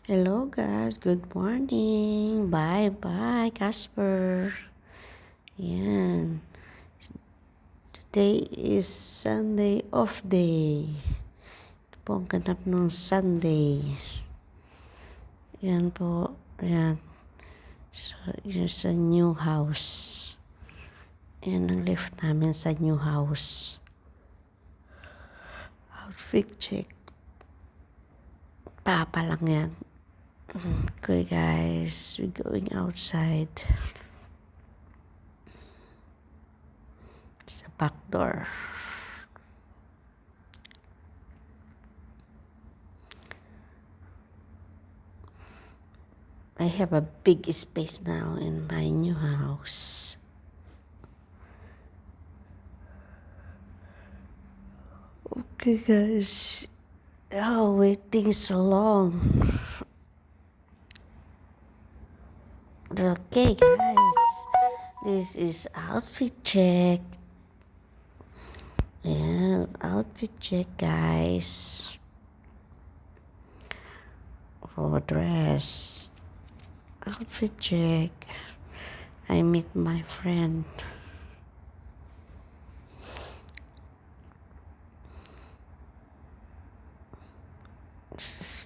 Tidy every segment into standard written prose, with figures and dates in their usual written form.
Hello guys, good morning. Bye, Casper. Yan. Today is Sunday off day. Ito po ang ganap ng Sunday. Yan po. Yan. So, yun sa new house. Yan ang lift namin sa new house. Outfit check. Papa lang yan. Okay guys, we're going outside. Sa back door. I have a big space now in my new house. Okay guys. Oh, waiting so long. Okay guys. This is outfit check. Yeah, outfit check guys. For dress. Outfit check. I meet my friend.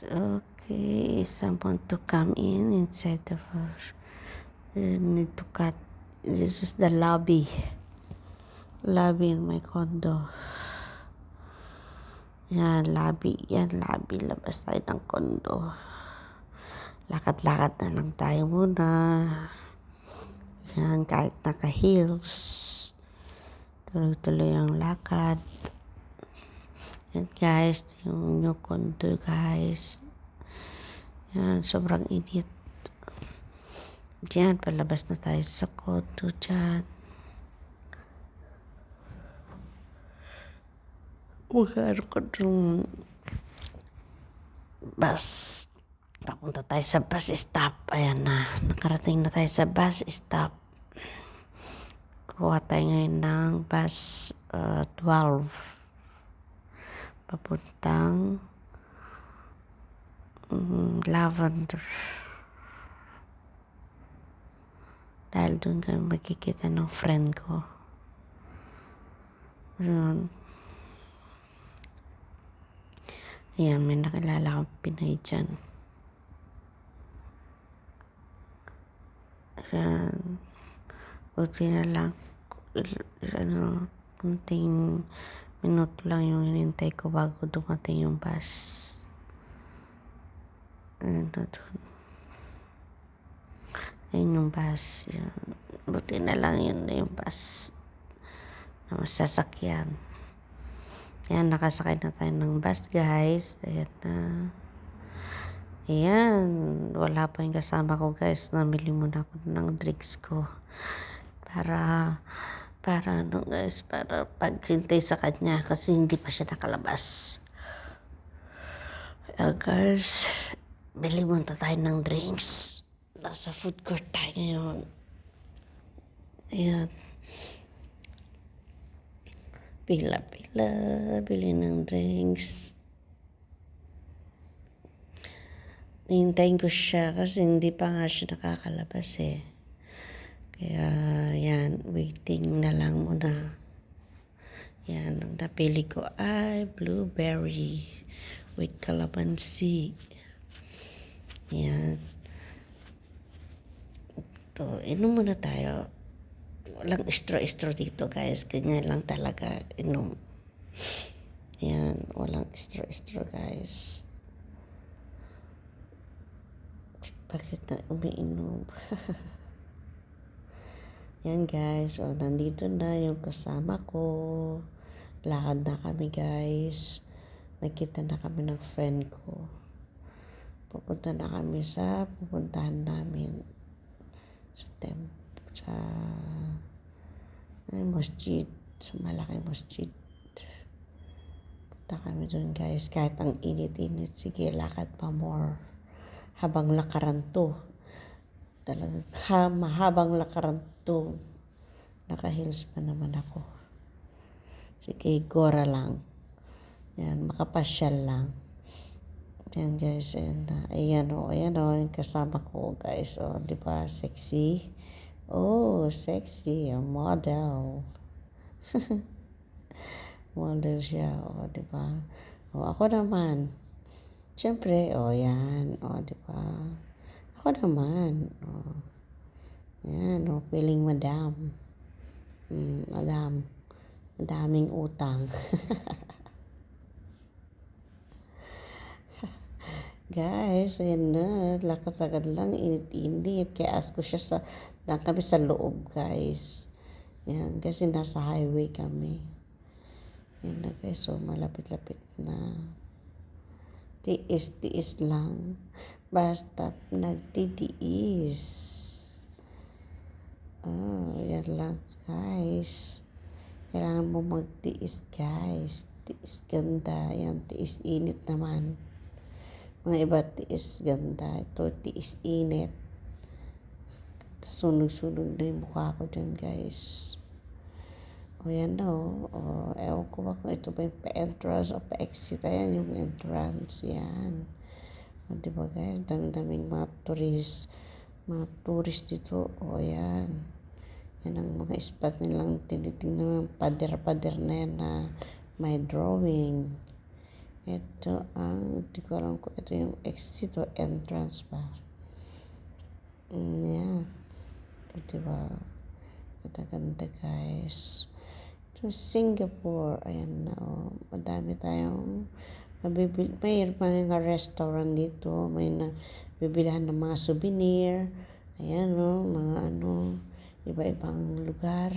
Okay, someone to come in inside the house. Need to cut. This is the lobby. Lobby in my condo. Yan, lobby. Yan, lobby. Labas tayo ng condo. Lakad-lakad na lang tayo muna. Yan, kahit naka-heels. Tuloy-tuloy ang lakad. Yan guys, yung new condo guys. Yan, sobrang init. Diyan, palabas na tayo sa condo dyan. Magkano ko yung bus. Papunta tayo sa bus stop. Ayan na, nakarating na tayo sa bus stop. Kuha tayo ngayon ng bus 12. Papuntang Lavender. Dahil doon kami magkikita ng friend ko. Yun. Ayan, may nakilala akong Pinay dyan. Ayan. Buti na lang. Kunting minuto lang yung hinintay ko bago dumating yung bus. Ayun yung bus. Yun. Buti na lang yun na yung bus na masasakyan. Ayan, nakasakay na tayo ng bus guys. Ayan na. Ayan. Wala pa yung kasama ko guys. Namili muna ako ng drinks ko. Para ano guys, para paghintay sa kanya kasi hindi pa siya nakalabas. Guys, bili muna tayo ng drinks. Nasa food court tayo ngayon. Ayan. Pila-pila, bili ng drinks. Hintayin ko siya kasi hindi pa nga siya nakakalabas eh. Kaya, yan, waiting na lang muna. Yan, ang napili ko ay blueberry with calamansi. Yan. Ito, inom muna tayo. Walang extra dito guys. Ganyan lang talaga inom. Yan, walang extra guys. Bakit na umiinom? Yan guys, nandito na yung kasama ko. Lakad na kami guys. Nakita na kami ng friend ko. Pupunta na kami sa pupuntahan namin. Sa masjid. Sa malaking masjid. Punta kami dun guys. Kahit ang init-init, sige lakad pa more. Habang lakaran to. Talagang mahabang lakaran to. Naka-heels pa naman ako. Sige, gora lang. Yan, makapasyal lang. Yan guys, and ayan o, yung kasama ko guys, di ba, sexy? Oh, sexy, a model. Model siya, di ba? Ako naman, syempre, yan, di ba? Ako naman, yan, feeling madam. Madaming utang. Guys, ayan na, lakad-lakad lang, init-init. Kaya ask ko siya lang kami sa loob, guys. Yan, kasi nasa highway kami. Yan na guys, so malapit-lapit na. Tiis-tiis lang. Basta nagtitiis. Yan lang, guys. Kailangan mo magtiis, guys. Tiis ganda. Yan, tiis init naman. Mga iba tiis ganda. Ito tiis init. Sunog-sunog na yung mukha ko dyan, guys. Yan no. Ewan ko ba kung ito ba yung pa-entrance o pa-exit. Ayan yung entrance. Yan. Diba guys? Dami-daming mga tourist. Mga tourist dito. Yan. Yan ang mga spot nilang tinitingnan. Pader-pader na yan na may drawing. Ito di ko alam kung ito yung exit o entrance ba. Yan. Diba? Ganda guys. Ito Singapore. Ayan na madami tayong mabibili. May mga restaurant dito. May nabibilihan ng mga souvenir. Ayan mga iba-ibang lugar.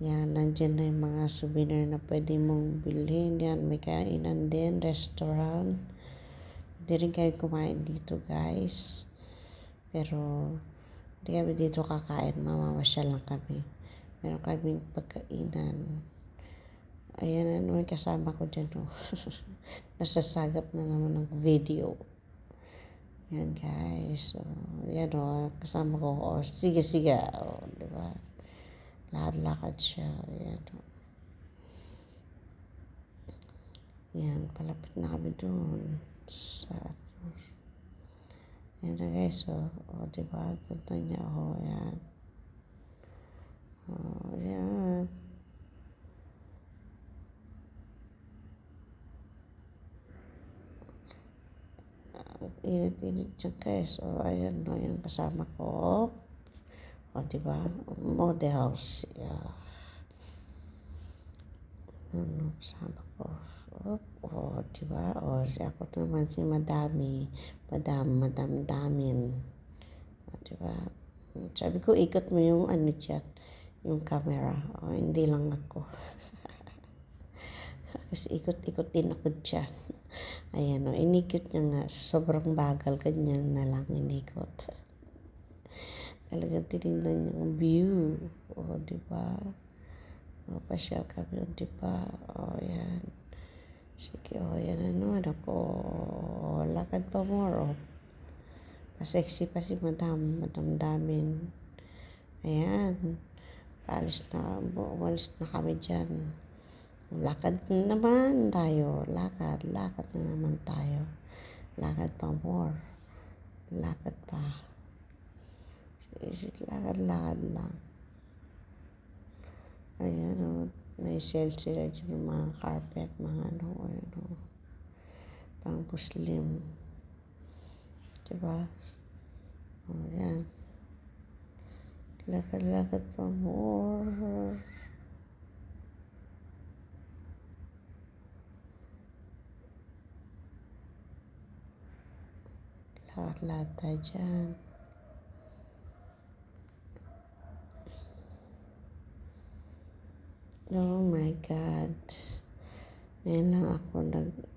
Yan, nandyan na yung mga souvenir na pwede mong bilhin. Yan, may kainan din, restaurant. Hindi rin kayo kumain dito, guys. Pero, hindi kami dito kakain. Mamamasyal lang kami. Meron kaming pagkainan. Ayan, may kasama ko dyan, Nasasagap na naman ng video. Yan, guys. Yan, kasama ko. Sige. Diba? Lakad-lakad siya. Yan, palapit na kami doon. Yan na guys, diba? Ganda niya, yan. Yan. Init-init siya guys. Ayan, yung kasama ko. Diba? Models. Yeah. Kasama ko. Diba? Ako naman si Madami. Madam Damin. Diba? Sabi ko, ikot mo yung dyan. Yung camera. Hindi lang ako. Kasi ikot-ikot din ako dyan. Ayan, inikot niya nga. Sobrang bagal, ganyan na lang inikot. Talagang tinignan niya ang view. Diba? Pasyal kami, diba? Yan. Sige, yan ako. Lakad pa more, Pasexy pa si Madam Damin. Ayan. Umalis na kami dyan. Lakad na naman tayo. Lakad na naman tayo. Lakad pa more. Lakad pa. Lakad lang. Ayan may sale sila dyan mga carpet, mga pang Muslim. Diba? Yan. Lakad pa more. Lakad tayo dyan. Oh my God. Ngayon lang ako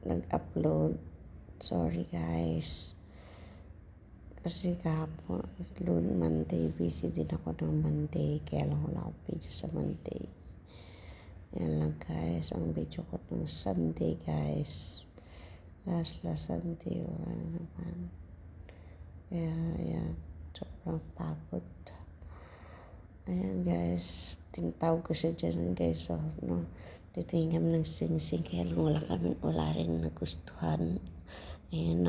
nag-upload. Sorry guys. Kasi kahapon, Monday, busy din ako ng Monday. Kaya lang wala akong video sa Monday. Yan lang guys. Ang video ko ng Sunday guys. Last Sunday. Naman. Yan. Sobrang pagod. Ayan guys, tingtawag ko siya dyan guys. Titingnan ng sing-sing. Kaya lang wala rin nagustuhan. Ayan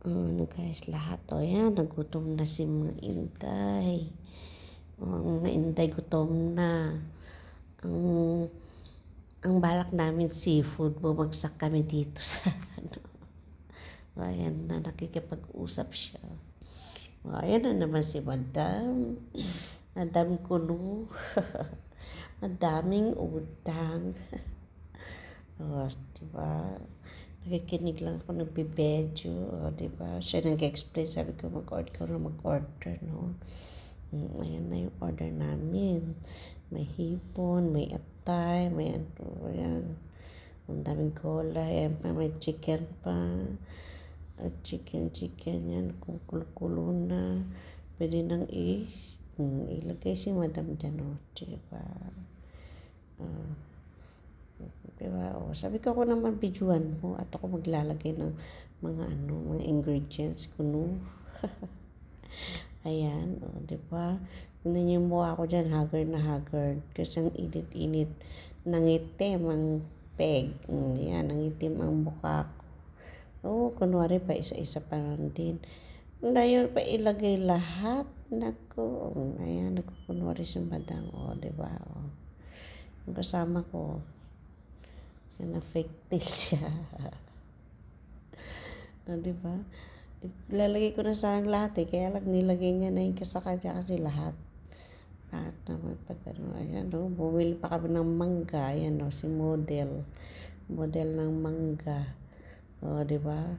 ano guys, lahat. O yan, nagutom na si mga Inday. Ang mga Inday gutom na. Ang, ang balak namin seafood, bumagsak kami dito sa ano. O ayan na, nakikipag-usap siya. O ayan na naman si Madam. Madam Kulu. Madaming utang. O, diba? Nakikinig lang ako, nagbibedyo. O, diba? Siya nag-explain, sabi ko mag-order, no? Ayan na yung order namin. May hipon, may atay, may ano, ayan. Ang daming gulay, ayan pa, may chicken pa. At chicken, yan, kukulo na. Pwede nang ilagay si Madam dyan, o, diba? Diba? O, sabi ko ako naman videoan mo at ako maglalagay ng mga ingredients kuno. Ayan, o, diba? Tignan niyo mo ako dyan, haggard na haggard. Kasi ang init-init, nangitim ang peg. Yan, nangitim ang mukha ko. Oo, kunwari pa isa-isa pa lang din. Ngayon pa ilagay lahat. Naku, ayan, nagkukunwari si Madam. O, diba? O, yung kasama ko, yan, na-fake tail siya. O, diba? Lalagay ko na sana lahat kaya lang nilagay niya na yung kasakadya kasi lahat. At naman pag ano, ayan, no, bumili pa kami ng mangga, ayan, no, si model ng mangga. O, diba?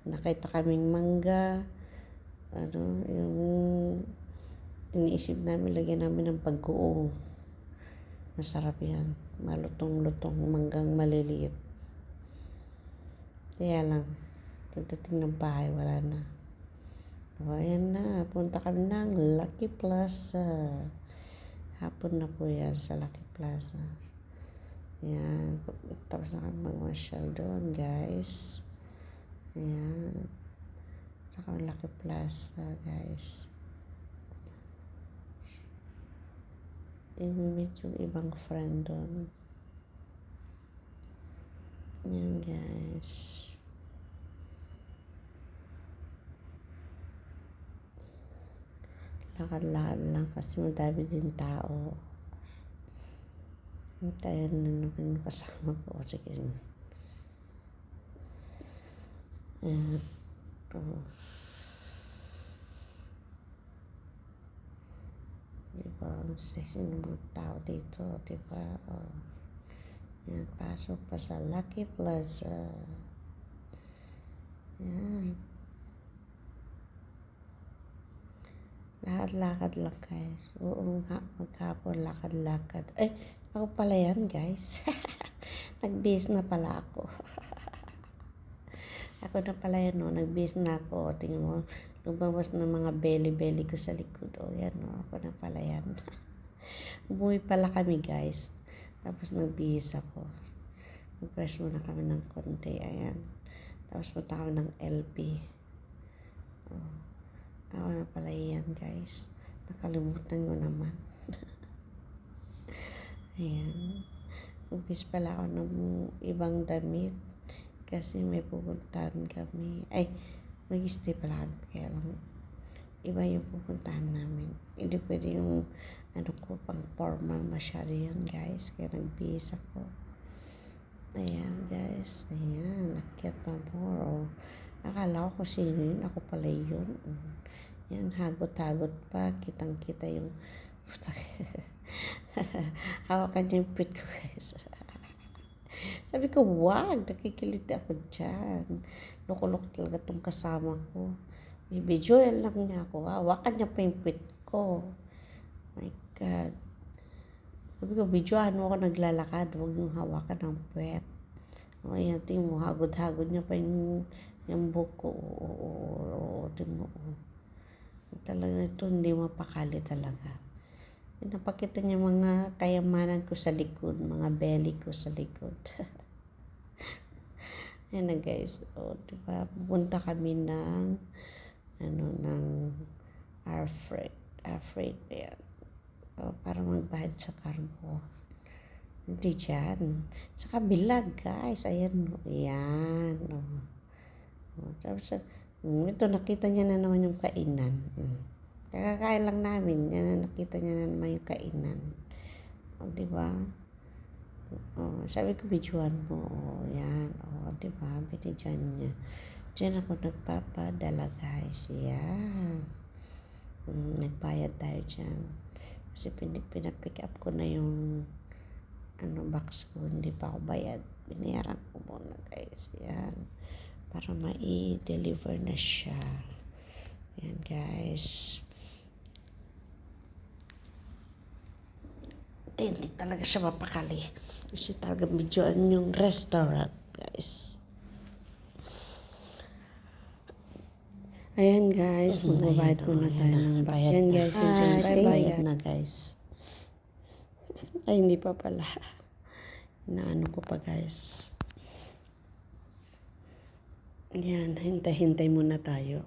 Nakita kaming mangga, ano, yung iniisip namin, lagyan namin ng pag-uong. Masarap yan. Malutong-lutong, manggang maliliit. Kaya lang, pagdating ng bahay, wala na. O, ayan na, punta kami ng Lucky Plaza. Hapon na po yan sa Lucky Plaza. Ayan, tapos na kami magmasyal doon, guys. Ayan. Saka Lucky Plaza, guys. I-meet yung ibang friend doon. Ayan, guys. Lakad-lakad lang kasi madami din tao. Tayo na naman kasama ko. Sige. Ayan. Diba? Ang sexy ng mga tao dito. Diba? Ayan. Pasok pa sa Lucky Plaza. Ayan. Lakad-lakad lang, guys. Oo nga, maghapon, lakad-lakad. Ay, ako pala yan, guys. Nag-base na pala ako. Ako na pala yan, no. Nag-base na ako. Tingnan mo, lumabas ng mga belly-belly ko sa likod. O, yan, no. Ako na pala yan. Umuwi pala kami, guys. Tapos nag-base ako. Nag-rest muna kami ng konti. Ayan. Tapos punta kami ng LB. O. Ako na pala yan, guys. Nakalimutan ko naman. Ayan. Umpis pala ako ng ibang damit. Kasi may pupuntahan kami. Ay, mag-stay pala kami. Kaya lang, iba yung pupuntahan namin. Hindi pwede yung, pang formal masyado yan, guys. Kaya nag-base ako. Ayan, guys. Ayan, nakyat pa more. Akala ko sino yun. Ako pala yun. Yan, hagot-hagot pa. Kitang-kita yung hawakan niya yung pit ko, guys. Sabi ko, wag. Nakikiliti ako dyan. Loko-loko talaga tong kasama ko. Bibidyoan lang niya ako. Hawakan niya pa yung pit ko. My God. Sabi ko, bidyoan mo ako naglalakad. Huwag yung hawakan ng puwet. O, ayan, tingin mo, hagod-hagod niya pa yung buhok ko. Oo, tingin mo. Talaga ito, hindi mapakali talaga. Napakita niya mga kayamanan ko sa likod, mga belly ko sa likod. Ayan na, guys. O, diba? Pupunta kami ng Alfred. Ayan. O, para magbayad sa cargo. Hindi dyan. Sa kabila, guys. Ayan. Ayan. O. Tapos, ito nakita niya na naman yung kainan. Kakakain lang namin, yan na nakita niya na naman yung kainan. O, diba? Sabi ko, videoan mo. Yan. Diba? Binidyan niya. Diyan ako nagpapadala, guys. Yan. Nagbayad tayo dyan. Kasi pinapick up ko na yung box ko. Hindi pa ako bayad. Binayaran ko muna, guys. Yan. Para ma-deliver na siya. Yan, guys. Hindi talaga siya mapakali. Kasi talaga videoan yung restaurant, guys. Ayan, guys. Magbabayad muna tayo ng box. Ayan, guys. Bye-bye na, guys. Ay, hindi pa pala. Naano ko pa, guys. Yan, hintay-hintay muna tayo.